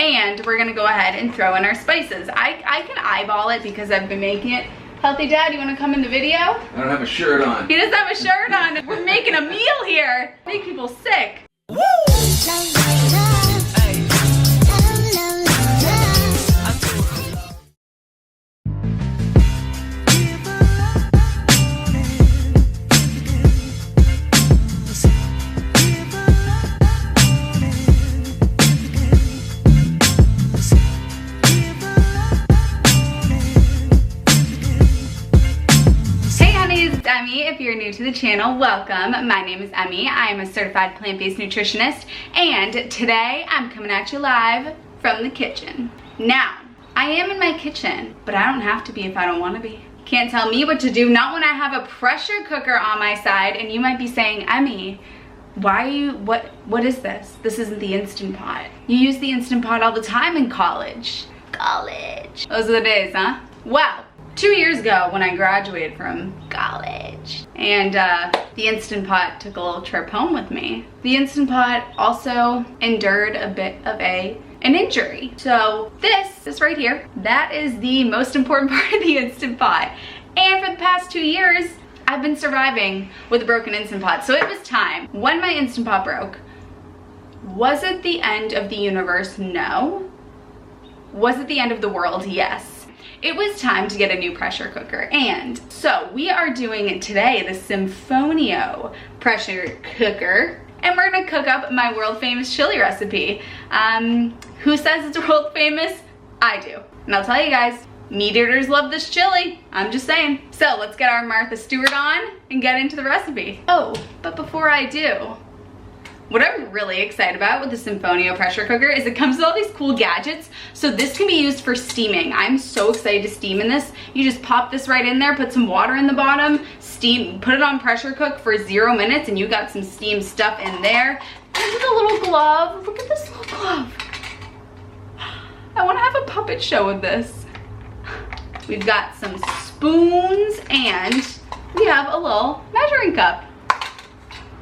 And we're gonna go ahead and throw in our spices. I can eyeball it because I've been making it. Healthy Dad, you wanna come in the video? I don't have a shirt on. He doesn't have a shirt on. We're making a meal here. Make people sick. Woo! If you're new to the channel, welcome. My name is Emmy. I am a certified plant-based nutritionist, and today I'm coming at you live from the kitchen. Now, I am in my kitchen, but I don't have to be if I don't want to be. Can't tell me what to do, not when I have a pressure cooker on my side. And you might be saying, Emmy, why are you, what is this? This isn't the Instant Pot. You use the Instant Pot all the time in college. Those are the days, huh? Well, 2 years ago when I graduated from college, and the Instant Pot took a little trip home with me. The Instant Pot also endured a bit of an injury. So this right here, that is the most important part of the Instant Pot. And for the past 2 years, I've been surviving with a broken Instant Pot. So it was time. When my Instant Pot broke, was it the end of the universe? No. Was it the end of the world? Yes. It was time to get a new pressure cooker, and so we are doing today the Symfonio pressure cooker, and we're gonna cook up my world famous chili recipe. Who says it's world famous? I do, and I'll tell you guys, meat eaters love this chili. I'm just saying. So let's get our Martha Stewart on and get into the recipe. Oh, but before I do, what I'm really excited about with the Symfonio pressure cooker is it comes with all these cool gadgets. So this can be used for steaming. I'm so excited to steam in this. You just pop this right in there, put some water in the bottom, steam, put it on pressure cook for 0 minutes, and you got some steamed stuff in there. And with a little glove. Look at this little glove. I want to have a puppet show with this. We've got some spoons, and we have a little measuring cup.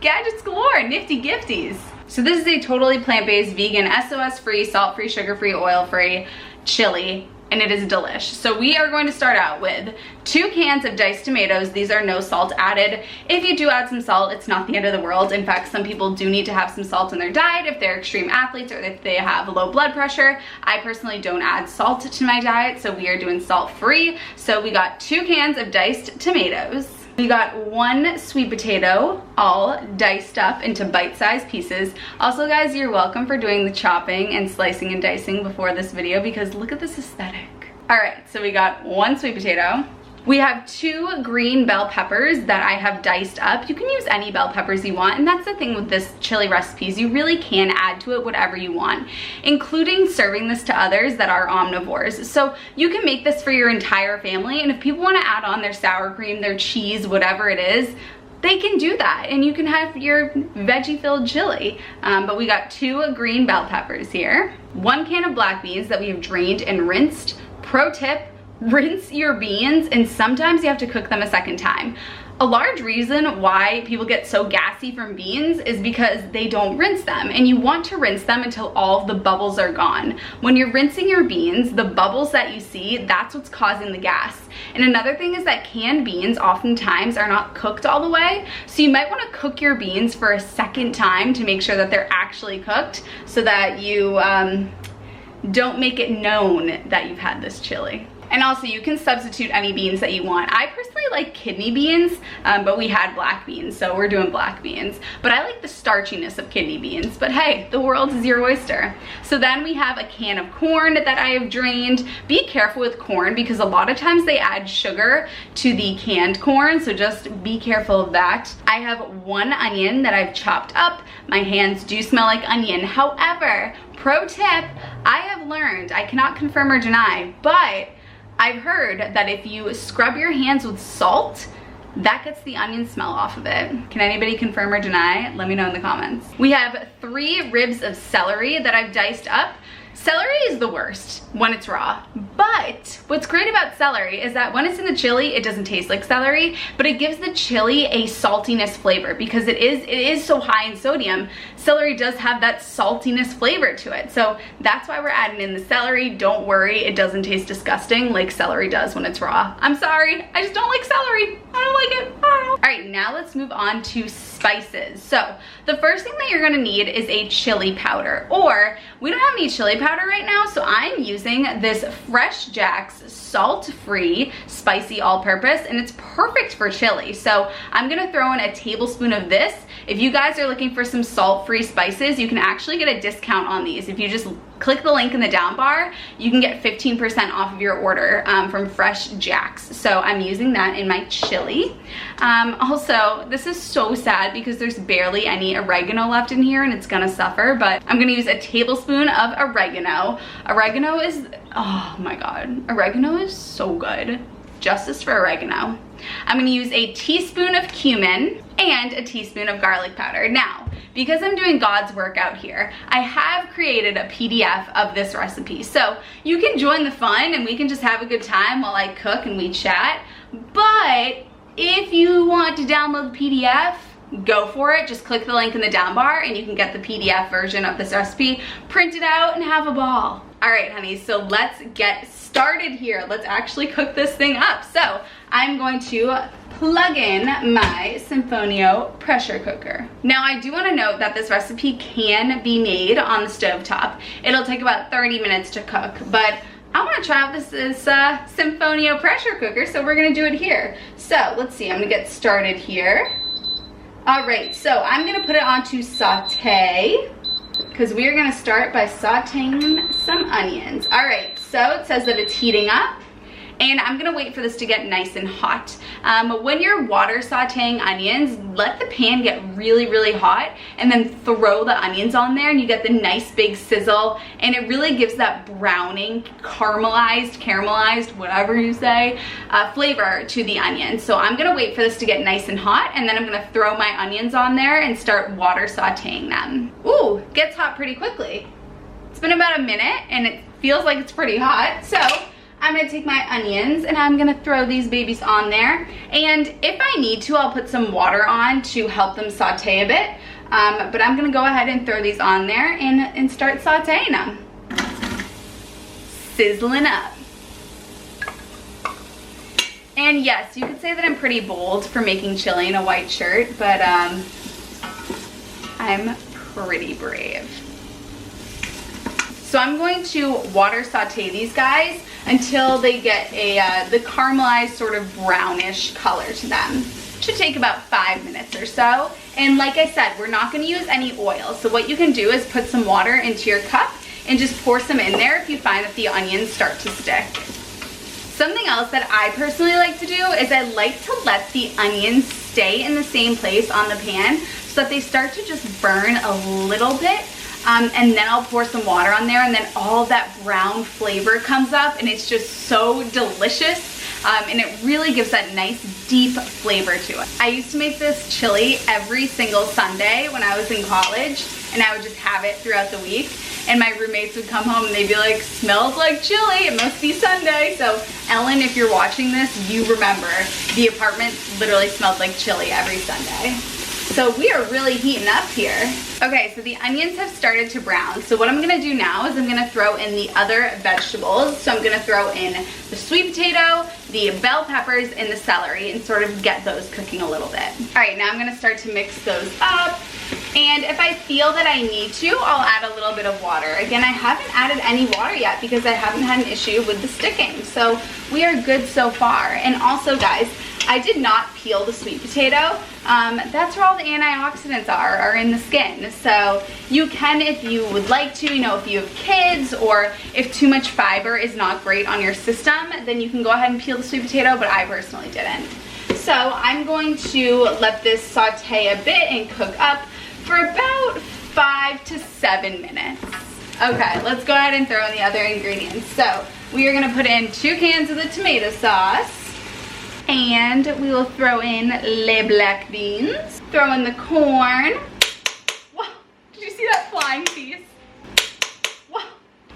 Gadgets galore, nifty gifties. So this is a totally plant-based, vegan, SOS-free, salt-free, sugar-free, oil-free chili, and it is delish. So we are going to start out with 2 cans of diced tomatoes. These are no salt added. If you do add some salt, it's not the end of the world. In fact, some people do need to have some salt in their diet if they're extreme athletes or if they have low blood pressure. I personally don't add salt to my diet, so we are doing salt-free. So we got 2 cans of diced tomatoes. We got 1 sweet potato, all diced up into bite-sized pieces. Also, guys, you're welcome for doing the chopping and slicing and dicing before this video, because look at this aesthetic. All right, so we got 1 sweet potato. We have 2 green bell peppers that I have diced up. You can use any bell peppers you want, and that's the thing with this chili recipes. You really can add to it whatever you want, including serving this to others that are omnivores. So you can make this for your entire family, and if people want to add on their sour cream, their cheese, whatever it is, they can do that, and you can have your veggie-filled chili. But we got 2 green bell peppers here, 1 can of black beans that we have drained and rinsed. Pro tip, rinse your beans, and sometimes you have to cook them a second time. A large reason why people get so gassy from beans is because they don't rinse them, and you want to rinse them until all of the bubbles are gone. When you're rinsing your beans, the bubbles that you see, that's what's causing the gas. And another thing is that canned beans oftentimes are not cooked all the way, so you might want to cook your beans for a second time to make sure that they're actually cooked, so that you don't make it known that you've had this chili. And also, you can substitute any beans that you want. I personally like kidney beans, but we had black beans, so we're doing black beans. But I like the starchiness of kidney beans, but hey, the world is your oyster. So then we have a can of corn that I have drained. Be careful with corn, because a lot of times they add sugar to the canned corn, so just be careful of that. I have 1 onion that I've chopped up. My hands do smell like onion. However, pro tip, I have learned, I cannot confirm or deny, but I've heard that if you scrub your hands with salt, that gets the onion smell off of it. Can anybody confirm or deny? Let me know in the comments. We have 3 ribs of celery that I've diced up. Celery is the worst when it's raw, but what's great about celery is that when it's in the chili, it doesn't taste like celery, but it gives the chili a saltiness flavor because it is so high in sodium. Celery does have that saltiness flavor to it. So that's why we're adding in the celery. Don't worry, it doesn't taste disgusting like celery does when it's raw. I'm sorry, I just don't like celery. I don't like it. All right, now let's move on to spices. So the first thing that you're gonna need is a chili powder, or we don't have any chili powder right now, so I'm using this Fresh Jack's salt-free spicy all-purpose, and it's perfect for chili. So I'm gonna throw in a tablespoon of this. If you guys are looking for some salt-free spices, you can actually get a discount on these. If you just click the link in the down bar, you can get 15% off of your order from Fresh Jack's. So I'm using that in my chili. Also, this is so sad because there's barely any oregano left in here and it's gonna suffer, but I'm gonna use a tablespoon of oregano. Oregano is, oh my God, oregano is so good. Justice for oregano. I'm gonna use a teaspoon of cumin and a teaspoon of garlic powder. Now, because I'm doing God's work out here, I have created a PDF of this recipe. So you can join the fun and we can just have a good time while I cook and we chat. But if you want to download the PDF, go for it. Just click the link in the down bar and you can get the PDF version of this recipe, print it out and have a ball. All right, honey, so let's get started here. Let's actually cook this thing up. So I'm going to plug in my Sinfonio pressure cooker. Now I do want to note that this recipe can be made on the stovetop. It'll take about 30 minutes to cook, but I want to try out this Sinfonio pressure cooker, so we're going to do it here. So let's see, I'm going to get started here. All right, so I'm going to put it onto saute because we are going to start by sauteing some onions. All right, so it says that it's heating up. And I'm gonna wait for this to get nice and hot. When you're water sauteing onions, let the pan get really, really hot and then throw the onions on there and you get the nice big sizzle, and it really gives that browning, caramelized, whatever you say, flavor to the onions. So I'm gonna wait for this to get nice and hot, and then I'm gonna throw my onions on there and start water sauteing them. Ooh, gets hot pretty quickly. It's been about a minute and it feels like it's pretty hot. So I'm gonna take my onions and I'm gonna throw these babies on there. And if I need to, I'll put some water on to help them saute a bit. But I'm gonna go ahead and throw these on there and start sauteing them. Sizzling up. And yes, you could say that I'm pretty bold for making chili in a white shirt, but I'm pretty brave. So I'm going to water saute these guys until they get the caramelized sort of brownish color to them. Should take about 5 minutes or so. And like I said, we're not gonna use any oil. So what you can do is put some water into your cup and just pour some in there if you find that the onions start to stick. Something else that I personally like to do is I like to let the onions stay in the same place on the pan so that they start to just burn a little bit. And then I'll pour some water on there, and then all that brown flavor comes up and it's just so delicious. And it really gives that nice deep flavor to it. I used to make this chili every single Sunday when I was in college, and I would just have it throughout the week. And my roommates would come home and they'd be like, smells like chili, it must be Sunday. So Ellen, if you're watching this, you remember the apartment literally smelled like chili every Sunday. So we are really heating up here. Okay, so the onions have started to brown. So what I'm gonna do now is I'm gonna throw in the other vegetables. So I'm gonna throw in the sweet potato, the bell peppers, and the celery and sort of get those cooking a little bit. All right, now I'm gonna start to mix those up. And if I feel that I need to, I'll add a little bit of water. Again, I haven't added any water yet because I haven't had an issue with the sticking. So we are good so far. And also guys, I did not peel the sweet potato. That's where all the antioxidants are in the skin. So you can, if you would like to, you know, if you have kids or if too much fiber is not great on your system, then you can go ahead and peel the sweet potato, but I personally didn't. So I'm going to let this saute a bit and cook up for about 5 to 7 minutes. Okay, let's go ahead and throw in the other ingredients. So we are gonna put in 2 cans of the tomato sauce, and we will throw in les black beans, throw in the corn. Wow, did you see that flying piece? Wow.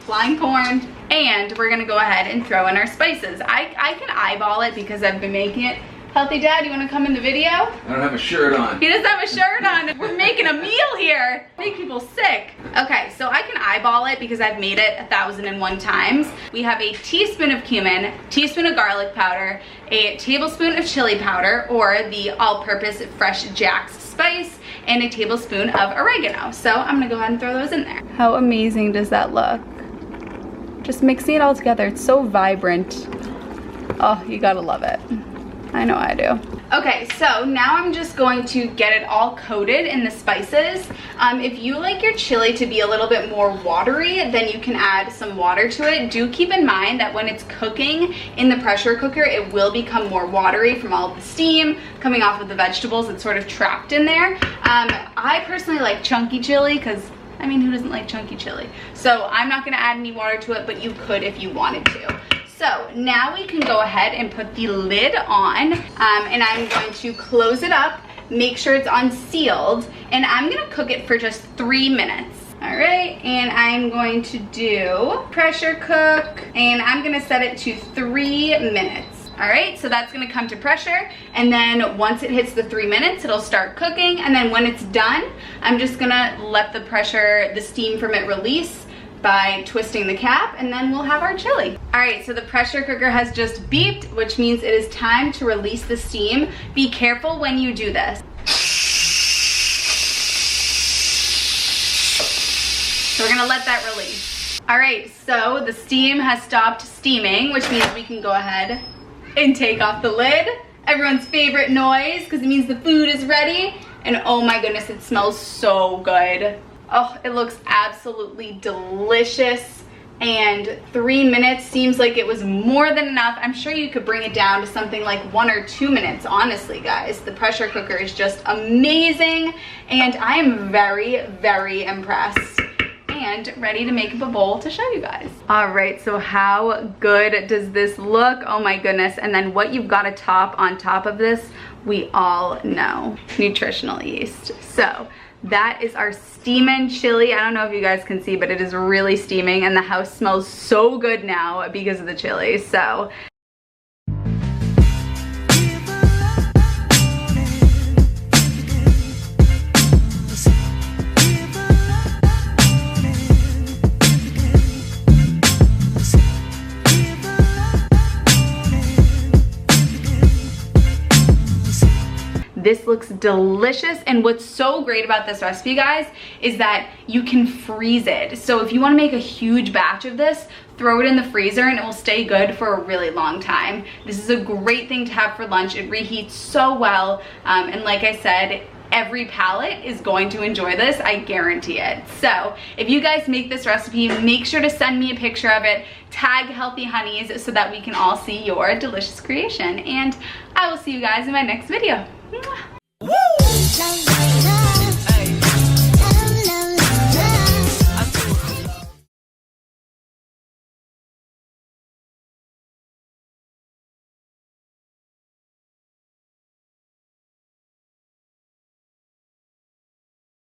flying corn. And we're gonna go ahead and throw in our spices. I can eyeball it because I've been making it. Healthy Dad, you wanna come in the video? I don't have a shirt on. He doesn't have a shirt on. We're making a meal here. Make people sick. Okay, so I can eyeball it because I've made it 1,001 times. We have a teaspoon of cumin, teaspoon of garlic powder, a tablespoon of chili powder, or the all-purpose fresh Jack's spice, and a tablespoon of oregano. So I'm gonna go ahead and throw those in there. How amazing does that look? Just mixing it all together. It's so vibrant. Oh, you gotta love it. I know I do. Okay, so now I'm just going to get it all coated in the spices. If you like your chili to be a little bit more watery, then you can add some water to it. Do keep in mind that when it's cooking in the pressure cooker, it will become more watery from all of the steam coming off of the vegetables. It's sort of trapped in there. I personally like chunky chili because, I mean, who doesn't like chunky chili? So I'm not gonna add any water to it, but you could if you wanted to. So now we can go ahead and put the lid on, and I'm going to close it up, make sure it's unsealed, and I'm gonna cook it for just 3 minutes. All right, and I'm going to do pressure cook, and I'm gonna set it to 3 minutes. All right, so that's gonna come to pressure, and then once it hits the 3 minutes, it'll start cooking, and then when it's done, I'm just gonna let the steam from it release by twisting the cap, and then we'll have our chili. All right, so the pressure cooker has just beeped, which means it is time to release the steam. Be careful when you do this. So we're gonna let that release. All right, so the steam has stopped steaming, which means we can go ahead and take off the lid. Everyone's favorite noise, because it means the food is ready. And oh my goodness, it smells so good. Oh, it looks absolutely delicious, and 3 minutes seems like it was more than enough. I'm sure you could bring it down to something like 1 or 2 minutes, honestly, guys. The pressure cooker is just amazing, and I am very, very impressed and ready to make up a bowl to show you guys. All right, so how good does this look? Oh my goodness, and then what you've got to top on top of this, we all know, nutritional yeast. So that is our steamin' chili. I don't know if you guys can see, but it is really steaming, and the house smells so good now because of the chili. So this looks delicious, and what's so great about this recipe, guys, is that you can freeze it. So if you want to make a huge batch of this, throw it in the freezer and it will stay good for a really long time. This is a great thing to have for lunch. It reheats so well, and like I said, every palate is going to enjoy this, I guarantee it. So if you guys make this recipe, make sure to send me a picture of it, tag Healthy Honeys so that we can all see your delicious creation, and I will see you guys in my next video. Mwah.